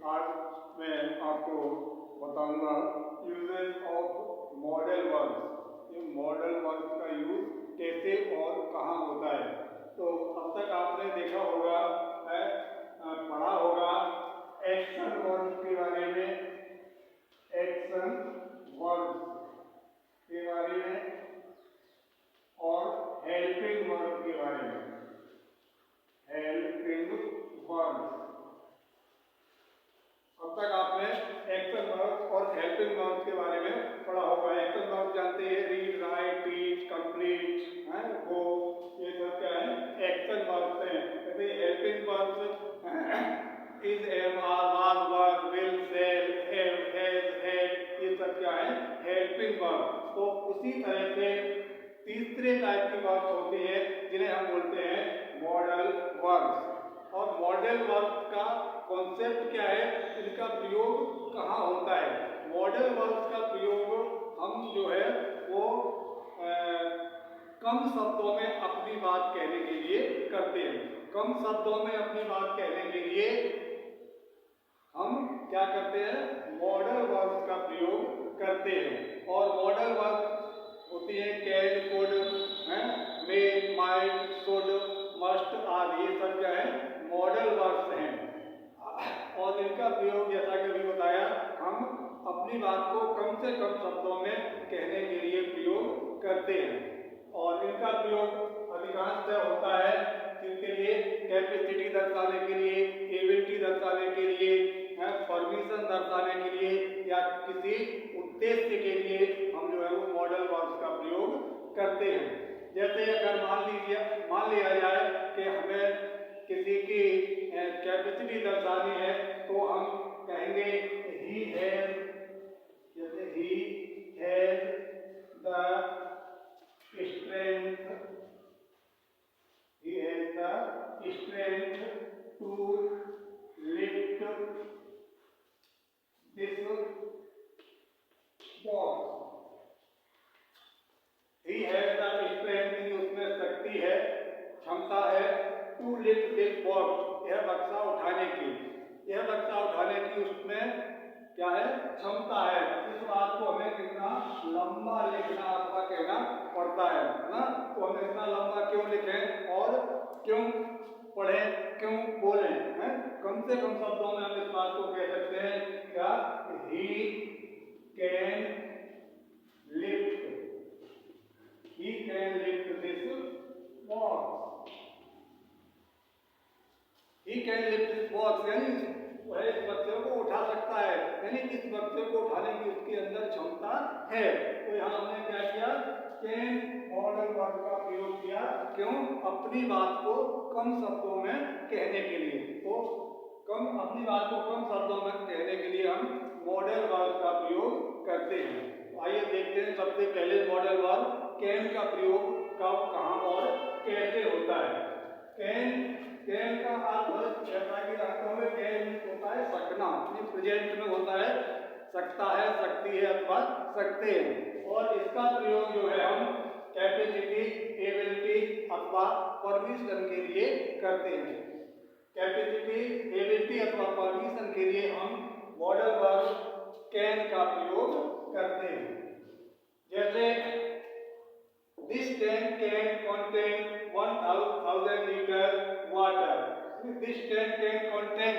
आज मैं आपको बताऊंगा यूजेस ऑफ मॉडल वर्ब्स। ये मॉडल वर्ब्स का यूज कैसे और कहाँ होता है। तो अब तक आपने देखा होगा, पढ़ा होगा एक्शन वर्ब्स के बारे में, एक्शन वर्ब्स के बारे में और हेल्पिंग वर्ब के बारे में। हेल्पिंग वर्ब्स, अब तक आपने एक्शन वर्ब्स और हेल्पिंग वर्ब्स के बारे में पढ़ा होगा। एक्शन वर्ब जानते हैं, read, write, teach, complete, go, ये सब क्या है, एक्शन वर्ब्स हैं। जैसे helping verbs is, am, are, was, were, will, shall, have, has, had, ये सब क्या है, हेल्पिंग वर्ब। तो उसी तरह से तीसरे टाइप की वर्ब्स होती है जिन्हें हम बोलते हैं मॉडल वर्ब्स। और मॉडल वर्ब का कॉन्सेप्ट क्या है, इनका प्रयोग कहाँ होता है। मॉडल वर्ब्स का प्रयोग हम जो है वो कम शब्दों में अपनी बात कहने के लिए करते हैं। कम शब्दों में अपनी बात कहने के लिए हम क्या करते हैं, मॉडल वर्ब्स का प्रयोग करते हैं। और मॉडल वर्ब होती है can, could, may, might, should, must आदि, ये सब क्या है, मॉडल वर्ब्स हैं। और इनका प्रयोग जैसा कि अभी बताया, हम अपनी बात को कम से कम शब्दों में कहने के लिए प्रयोग करते हैं। और इनका प्रयोग अधिकांशतः होता है किसके लिए, कैपेसिटी दर्शाने के लिए, एबिलिटी दर्शाने के लिए, परमिशन दर्शाने के लिए, या किसी उद्देश्य के लिए हम जो है वो मॉडल वर्ब्स का प्रयोग करते हैं। जैसे अगर मान लिया जाए कि हमें किसी की कैपेसिटी दर्शानी है, तो हम कहेंगे ही हैज, जैसे he has the strength, he has the strength to lift this box. He has the strength, उसमें शक्ति है, क्षमता है, टू लिफ्ट दिस बॉक्स, यह बक्सा उठाने की, यह बक्सा उठाने की उसमें क्या है, क्षमता है। इस बात को हमें कितना लंबा लिखना अथवा कहना पड़ता है ना। तो हम इतना लंबा क्यों लिखें और क्यों पढ़ें, क्यों बोलें, कम से कम शब्दों में हम इस बात को कह सकते हैं क्या, he can lift, he can lift this box, he can lift this box, यानी वह इस बक्से को उठा सकता है, यानी इस बक्से को उठाने की उसके अंदर क्षमता है। तो यहाँ हमने क्या किया, कैन मॉडल वर्ब का प्रयोग किया, क्यों, अपनी बात को कम शब्दों में कहने के लिए। तो अपनी बात को कम शब्दों में कहने के लिए हम मॉडल वर्ब का प्रयोग करते हैं। तो आइए देखते हैं सबसे पहले मॉडल वर्ब कैन का प्रयोग कब, कहाँ और कैसे होता है। कैन का अर्थ जैसा कि रखते हुए, कैन होता है सकना, प्रेजेंट में होता है सकता है, सकती है अथवा सकते हैं। और इसका प्रयोग जो है हम कैपेसिटी, एबिलिटी अथवा परमिशन के लिए करते हैं। कैपेसिटी, एबिलिटी अथवा परमिशन के लिए हम मॉडल वर्ब कैन का प्रयोग करते हैं। जैसे this tank can contain 1000 litre water, this tank can contain,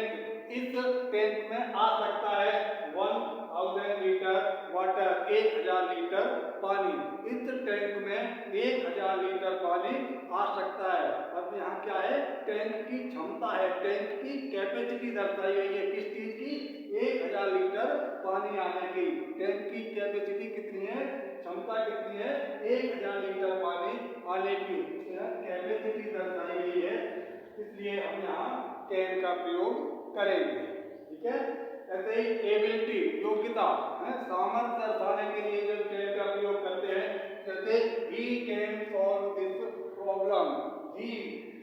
इस टैंक में आ सकता है 1000 लीटर वाटर, 1000 लीटर पानी, इस टैंक में 1000 लीटर पानी आ सकता है। अब यहाँ क्या है, टैंक की क्षमता है, टैंक की कैपेसिटी दर्शाई गई है, किस चीज की, 1000 लीटर पानी आने की। टैंक की कैपेसिटी कितनी है, क्षमता कितनी है, 1000 लीटर पानी आने की, कैपेसिटी दर्शाई गई है, इसलिए हम यहाँ कैन का प्रयोग करेंगे। ठीक है। ऐसे ही एबिलिटी, योग्यता, सामर्थ्य दर्शाने के लिए जब कैन का प्रयोग करते हैं, जैसे he can solve this problem, he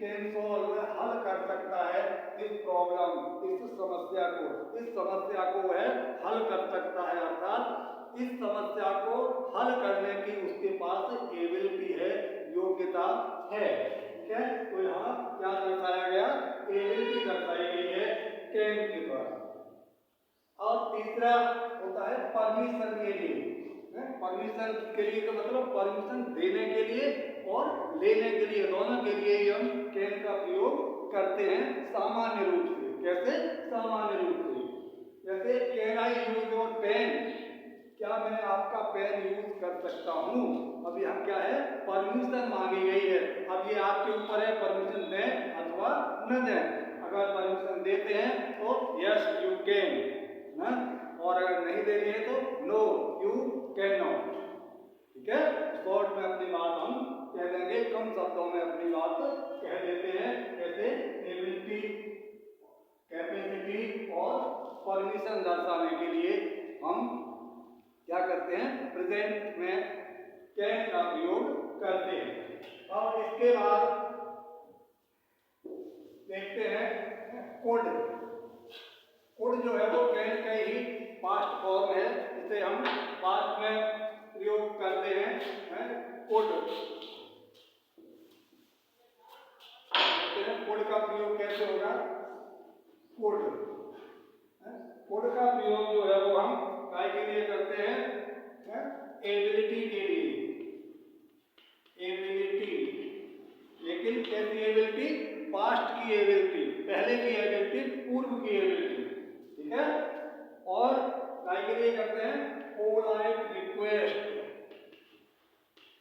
can solve, हल कर सकता है, दिस प्रॉब्लम, इस समस्या को, इस समस्या को वह हल कर सकता है, अर्थात इस समस्या को हल करने की उसके पास एबिलिटी है, योग्यता है। ठीक है। तो यहाँ क्या दर्शाया गया, एबिलिटी दर्शाई गई है कैन के द्वारा। तीसरा होता है परमिशन के लिए। परमिशन के लिए का मतलब परमिशन देने के लिए और लेने के लिए, दोनों के लिए हम कैन का प्रयोग करते हैं सामान्य रूप से। कैसे? सामान्य रूप से। जैसे can I use your pen, क्या मैं आपका पेन यूज कर सकता हूँ? अब यहाँ क्या है? परमिशन मांगी गई है। अब ये आपके ऊपर है परमिशन दें अथवा न दें। अगर परमिशन देते हैं तो यस यू कैन, और अगर नहीं देनी है तो नो यू कैन नॉट। ठीक है, शॉर्ट में अपनी बात हम कह देंगे, कम शब्दों में अपनी बात कह देते हैं। जैसे एबिलिटी, कैपेसिटी और परमिशन दर्शाने के लिए हम क्या करते हैं? प्रेजेंट में कैन का प्रयोग करते हैं। और इसके बाद देखते हैं कुड। कुड जो है वो कैन का ही पास्ट फॉर्म है, जिसे हम पास्ट में प्रयोग करते हैं। कुड, कुड का प्रयोग कैसे होगा? कुड, कुड का प्रयोग जो है वो हम काय के लिए करते हैं? एबिलिटी के लिए। एबिलिटी, लेकिन कैसी एबिलिटी? पास्ट की एबिलिटी, पहले की एबिलिटी, पूर्व की एबिलिटी। ठीक है, और काय के लिए करते हैं? Polite request.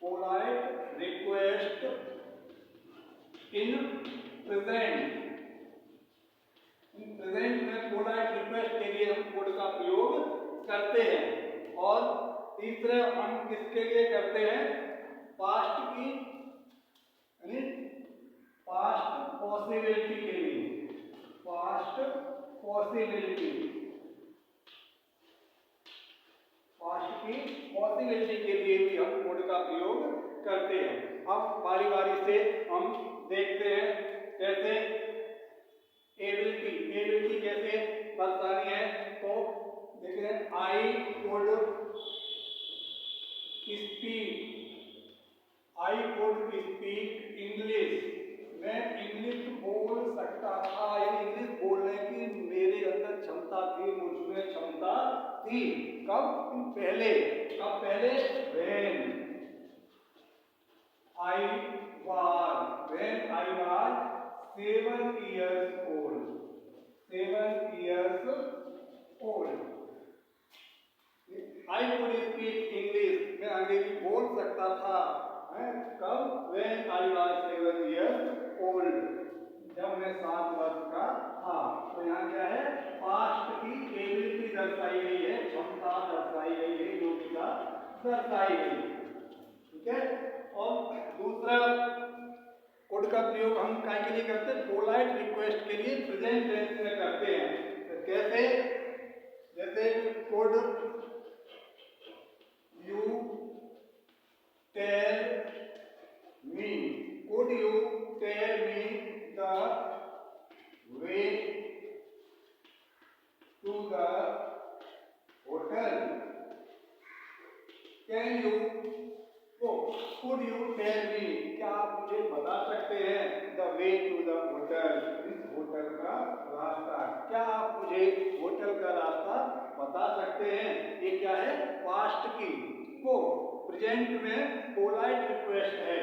Polite request in present. Present में पोलाइट रिक्वेस्ट के लिए हम कोड का प्रयोग करते हैं। और तीसरे हम किसके लिए करते हैं? पास्ट की, यानी पास्ट पॉसिबिलिटी के लिए। पास्ट पॉसिबिलिटी, पास्ट की पॉसिबिलिटी के लिए भी हम कोड का प्रयोग करते हैं। अब बारी बारी से हम देखते हैं कैसे एबिलिटी, एबिलिटी कैसे दर्शानी है। तो देखिए, I could speak, I could speak English, मैं इंग्लिश बोल सकता था, या इंग्लिश बोलने की मेरे अंदर क्षमता थी, मुझमें क्षमता थी। कब? पहले। कब पहले? When I was, when I was 7 years old, 7 years old। I could speak English, मैं अंग्रेजी बोल सकता था। कब? When I was 7 years old, जब मैं 7 वर्ष का था। तो यहाँ क्या है? पास्ट की एबिलिटी दर्शाई गई है, क्षमता दर्शाई गई है, योग्यता दर्शाई गई है। ठीक है, और दूसरा कोड का प्रयोग हम काय के लिए करते हैं? पोलाइट रिक्वेस्ट के लिए प्रेजेंट टेंस में करते हैं। तो कैसे? जैसे could you tell me, could you tell me the way to the hotel? Can you, could you tell me, क्या आप मुझे बता सकते हैं? The way to the hotel, इस होटल का रास्ता, क्या आप मुझे होटल का रास्ता बता सकते हैं? ये क्या है? पास्ट की को प्रेजेंट में पोलाइट रिक्वेस्ट है।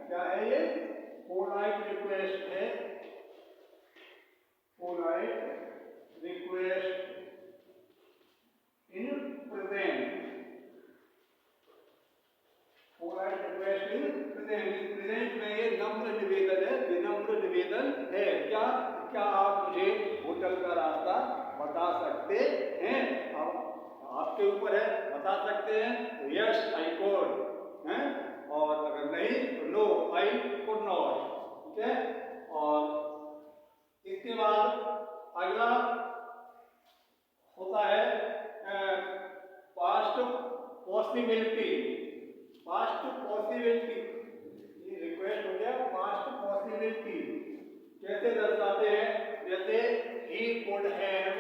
क्या है ये? पोलाइट रिक्वेस्ट है। Polite request in present, polite request in present. Present में ये नम्र निवेदन है, विनम्र निवेदन है। क्या? क्या आप मुझे होटल का रास्ता बता सकते हैं? अब आपके ऊपर है, बता सकते हैं तो यस आई कुड, और अगर नहीं तो नो आई कुड नॉट। ठीक है, और इसके बाद अगला होता है पास्ट पॉसिबिलिटी। पास्ट पॉसिबिलिटी, ये रिक्वेस्ट हो गया। पास्ट पॉसिबिलिटी कैसे दर्शाते हैं? जैसे he could have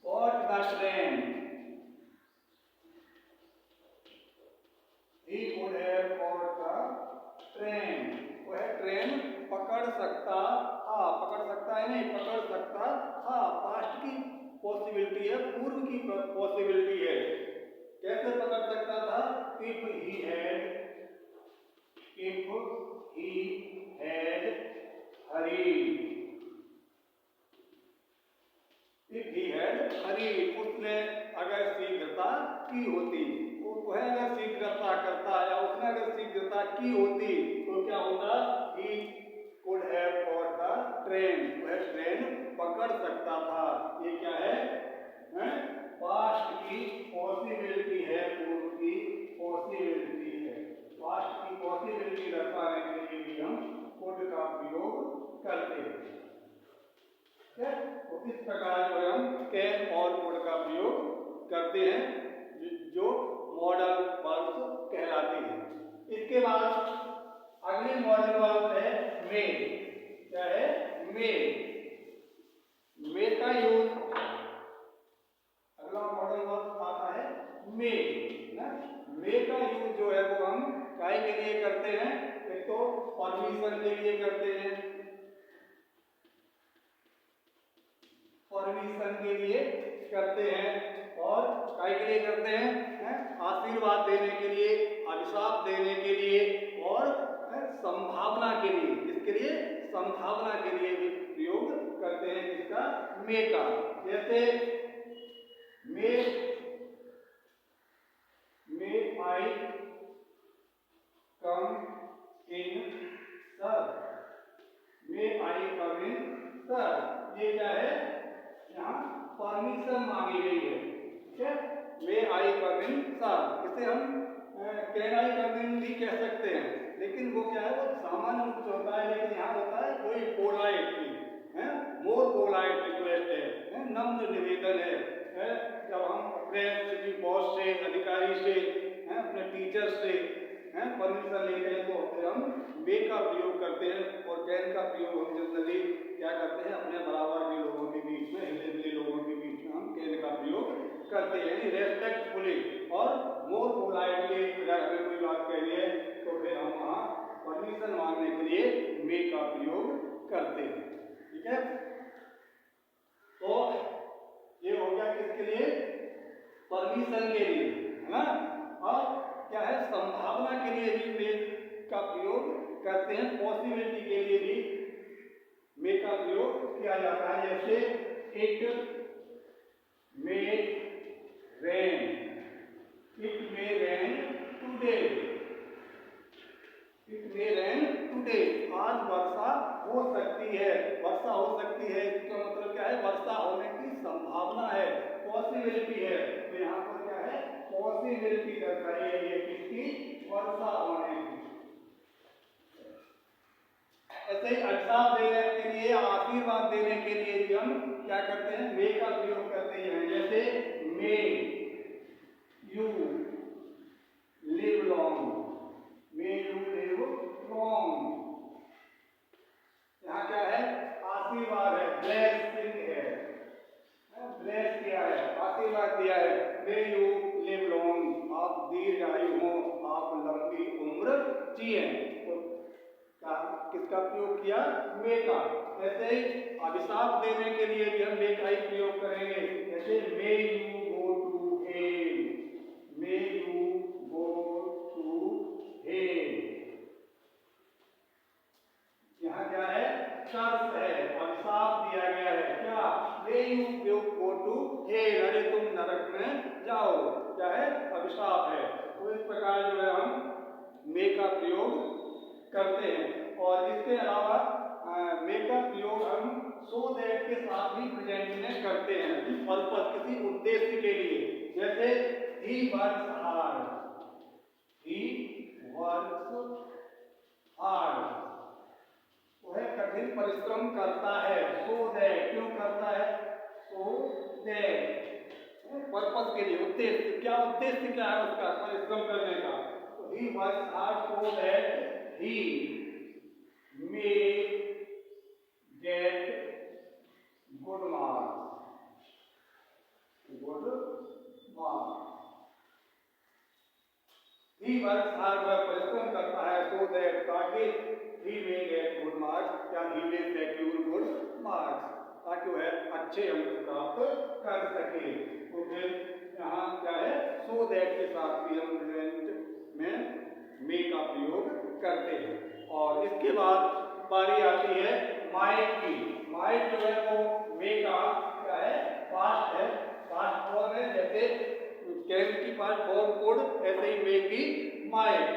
caught the train, he could have caught the train। वह ट्रेन पकड़ सकता था, पकड़ सकता है नहीं, पकड़ सकता था। पास्ट की पॉसिबिलिटी है, पूर्व की पॉसिबिलिटी है। कैसे पकड़ सकता था? If he had hurried, if he had hurried, उसने अगर शीघ्रता की होती, वह अगर शीघ्रता करता या उसने अगर शीघ्रता की होती तो क्या होता? He could have caught the train, वह ट्रेन पकड़ सकता था। ये क्या है? पास्ट की पॉसिबिलिटी है, पूर्व की पॉसिबिलिटी है। पास्ट की पॉसिबिलिटी दर्शाने के लिए भी हम कुड का प्रयोग करते हैं। तो इस प्रकार जो है हम कैन और कुड का प्रयोग करते हैं, जो मॉडल वर्ब्स कहलाते हैं। इसके बाद अगले मॉडल वर्ब है मे। क्या है? मे। मे का यूज, अगला मॉडल वर्ब आता है मे ना। मे का यूज जो है वो हम काय के लिए करते हैं? एक तो परमिशन के लिए करते हैं, परमिशन के लिए करते हैं, और काय के लिए करते हैं? आशीर्वाद देने के लिए, अभिशाप देने के लिए, और संभावना के लिए। इसके लिए संभावना के लिए भी प्रयोग करते हैं इसका, मे का। जैसे मे आई कम इन सर, मे आई कम इन सर। ये क्या है? यहाँ परमिशन मांगी गई है। ठीक है? मे आई कम इन सर, इसे हम कैन आई कम इन भी कह सकते हैं, लेकिन वो क्या है? वो सामान्य रूप से होता है, लेकिन यहाँ होता है कोई पोलाइट है, मोर पोलाइट रिक्वेस्ट है, नम्र निवेदन है। जब हम अपने किसी बॉस से, अधिकारी से, अपने टीचर से परमिशन लेते हैं तो फिर हम मे का प्रयोग करते हैं, और कैन का प्रयोग हम जनरली क्या करते हैं? अपने बराबर के लोगों के बीच में, हिले मिले लोगों के बीच में हम कैन का प्रयोग करते हैं, यानी रेस्पेक्टफुली और मोर पोलाइटली। अगर हमें कोई बात कहनी है तो फिर हम वहाँ परमिशन मांगने के लिए मे का प्रयोग करते हैं। ठीक है? तो ये हो गया किसके लिए? परमिशन के लिए, है ना। और क्या है? संभावना के लिए भी मे का प्रयोग करते हैं, पॉसिबिलिटी के लिए भी मे का प्रयोग किया जाता है। जैसे it may rain, it may rain today, it may rain today, आज वर्षा हो सकती है, वर्षा हो सकती है। इसका मतलब क्या है? वर्षा होने की संभावना है, पॉसिबिलिटी है। तो यहाँ पर क्या है? पॉसिबिलिटी दर्शाई गई है किसकी? वर्षा होने की। ऐसे ही अभिशाप देने के लिए, आशीर्वाद देने के लिए भी हम क्या करते हैं? मे का प्रयोग करते हैं। जैसे may you live long, may you live long. यहाँ क्या है? आशीर्वाद है, ब्लेसिंग है, ब्लेस किया है, आशीर्वाद दिया है। मे यू लिव लॉन्ग, आप दीर्घायु हो, आप लंबी उम्र जिए। तो किसका प्रयोग किया? मे का। ऐसे ही अभिशाप देने के लिए भी हम मे का ही प्रयोग करेंगे। जैसे may you go to hell, may you go to hell. यहाँ क्या है? कर्स है, अभिशाप दिया गया है। क्या? May you go to hell, अरे तुम नरक में जाओ। क्या है? अभिशाप है। तो इस प्रकार जो है हम मे का प्रयोग करते हैं। और इसके अलावा मे का प्रयोग हम सो दैट के साथ भी प्रेजेंट में करते हैं, पर्पस, किसी उद्देश्य के लिए। जैसे he works hard, he works hard, वह कठिन परिश्रम करता है। सो दैट, क्यों करता है? सो दैट, पर्पस के लिए, उद्देश्य। क्या उद्देश्य क्या है उसका परिश्रम करने का? तो he works hard so that he may get good marks, good marks. He works hard, वह परिश्रम करता है, सो दैट, ताकि he may get good marks या he may secure good marks, ताकि वह अच्छे अंक प्राप्त कर सके। तो फिर यहाँ क्या है, so that के साथ भी हम प्रेजेंट में may का प्रयोग करते हैं। और इसके बाद बारी आती है might की। might जो है वो may का क्या है, पास्ट है, पास्ट फॉर्म है। जैसे कैन की पास्ट फॉर्म कोड, ऐसे ही may की might।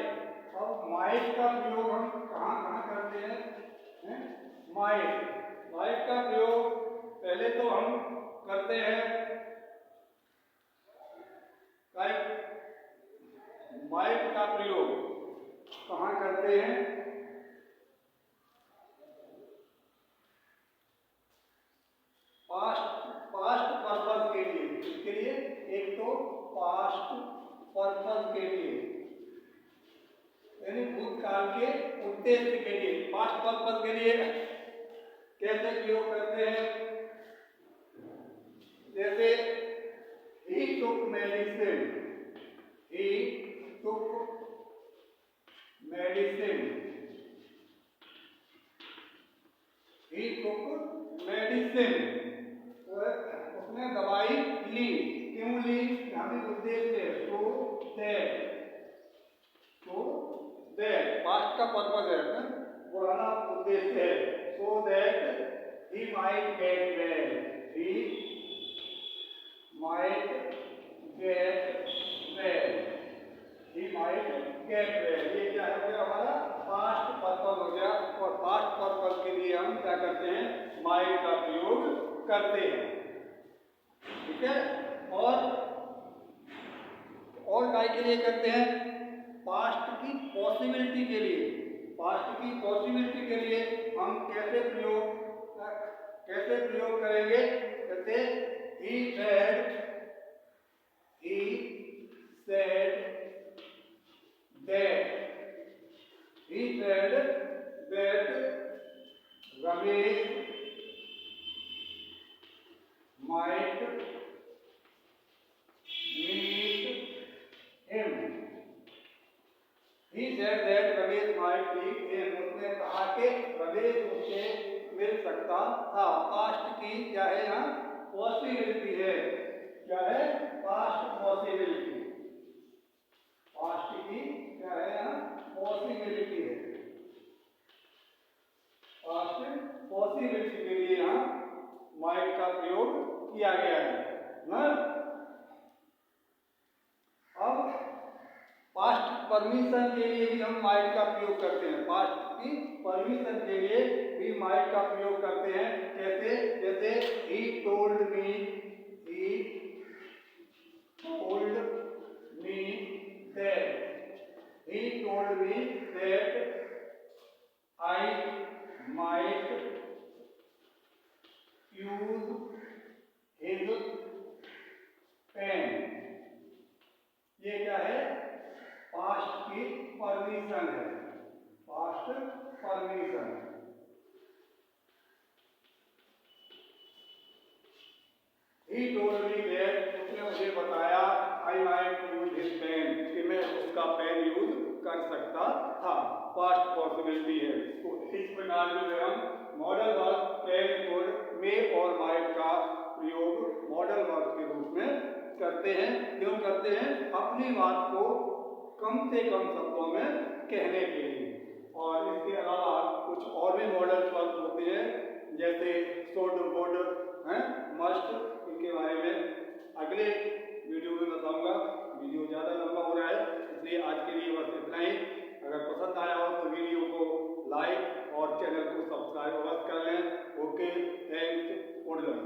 अब might का प्रयोग हम कहाँ कहाँ करते हैं? might का प्रयोग पहले तो हम करते हैं might का प्रयोग कहाँ करते हैं? पास्ट पर्पस के लिए। इसके लिए एक तो पास्ट पर्पस के लिए यानी भूतकाल के उद्देश्य के लिए, पास्ट पर्पस के लिए कैसे प्रयोग करते हैं? जैसे he took medicine, he took medicine, he took medicine, उसने दवाई ली। क्यों ली? यहाँ भी उद्देश्य है, तो दैट पास्ट का पर्पस है ना, पुराना उद्देश्य है, so that he might get well, he might get well, he might get well। ये क्या हो गया, हमारा पास्ट पर्पस हो गया। और पास्ट पर्पस के लिए हम क्या करते हैं, might का प्रयोग करते हैं। ठीक है। और काय के लिए करते हैं? पास्ट की पॉसिबिलिटी के लिए। पास्ट की पॉसिबिलिटी के लिए हम कैसे प्रयोग करेंगे? जैसे he said that Ramesh might meet him। He said that Ramesh might meet him। उसने कहा कि रमेश उससे मिल सकता था। पास्ट की क्या है यहाँ? पॉसिबिलिटी है। क्या है? Past possibility. पास्ट की क्या है यहाँ? पॉसिबिलिटी है। पास्ट पॉसिबिलिटी के लिए यहाँ माइट का प्रयोग किया गया है ना। अब पास्ट परमिशन के लिए भी हम माइट का प्रयोग करते हैं। पास्ट की परमिशन के लिए भी माइट का प्रयोग करते हैं। कैसे? जैसे he told me that I might use his pen। ये क्या है? पास्ट की परमिशन है। Past permission. He told me that, उसने मुझे बताया, I might use his pen, कि मैं उसका पेन यूज कर सकता था। पास्ट पॉसिबिलिटी है। तो इस प्रकार जो है हम मॉडल वर्ब, कैन, कुड, मे और माइट का प्रयोग मॉडल वर्ब के रूप में करते हैं। क्यों करते हैं? अपनी बात को कम से कम शब्दों में कहने के लिए। और इसके अलावा कुछ और भी मॉडल वर्ब होते हैं, जैसे शुड, वुड, मस्ट। इनके बारे में अगले वीडियो में बताऊंगा। वीडियो ज़्यादा लंबा हो रहा है, इसलिए आज के लिए बस इतना ही। अगर पसंद आया हो तो वीडियो को लाइक और चैनल को सब्सक्राइब अवश्य कर लें। Okay, thanks, good luck.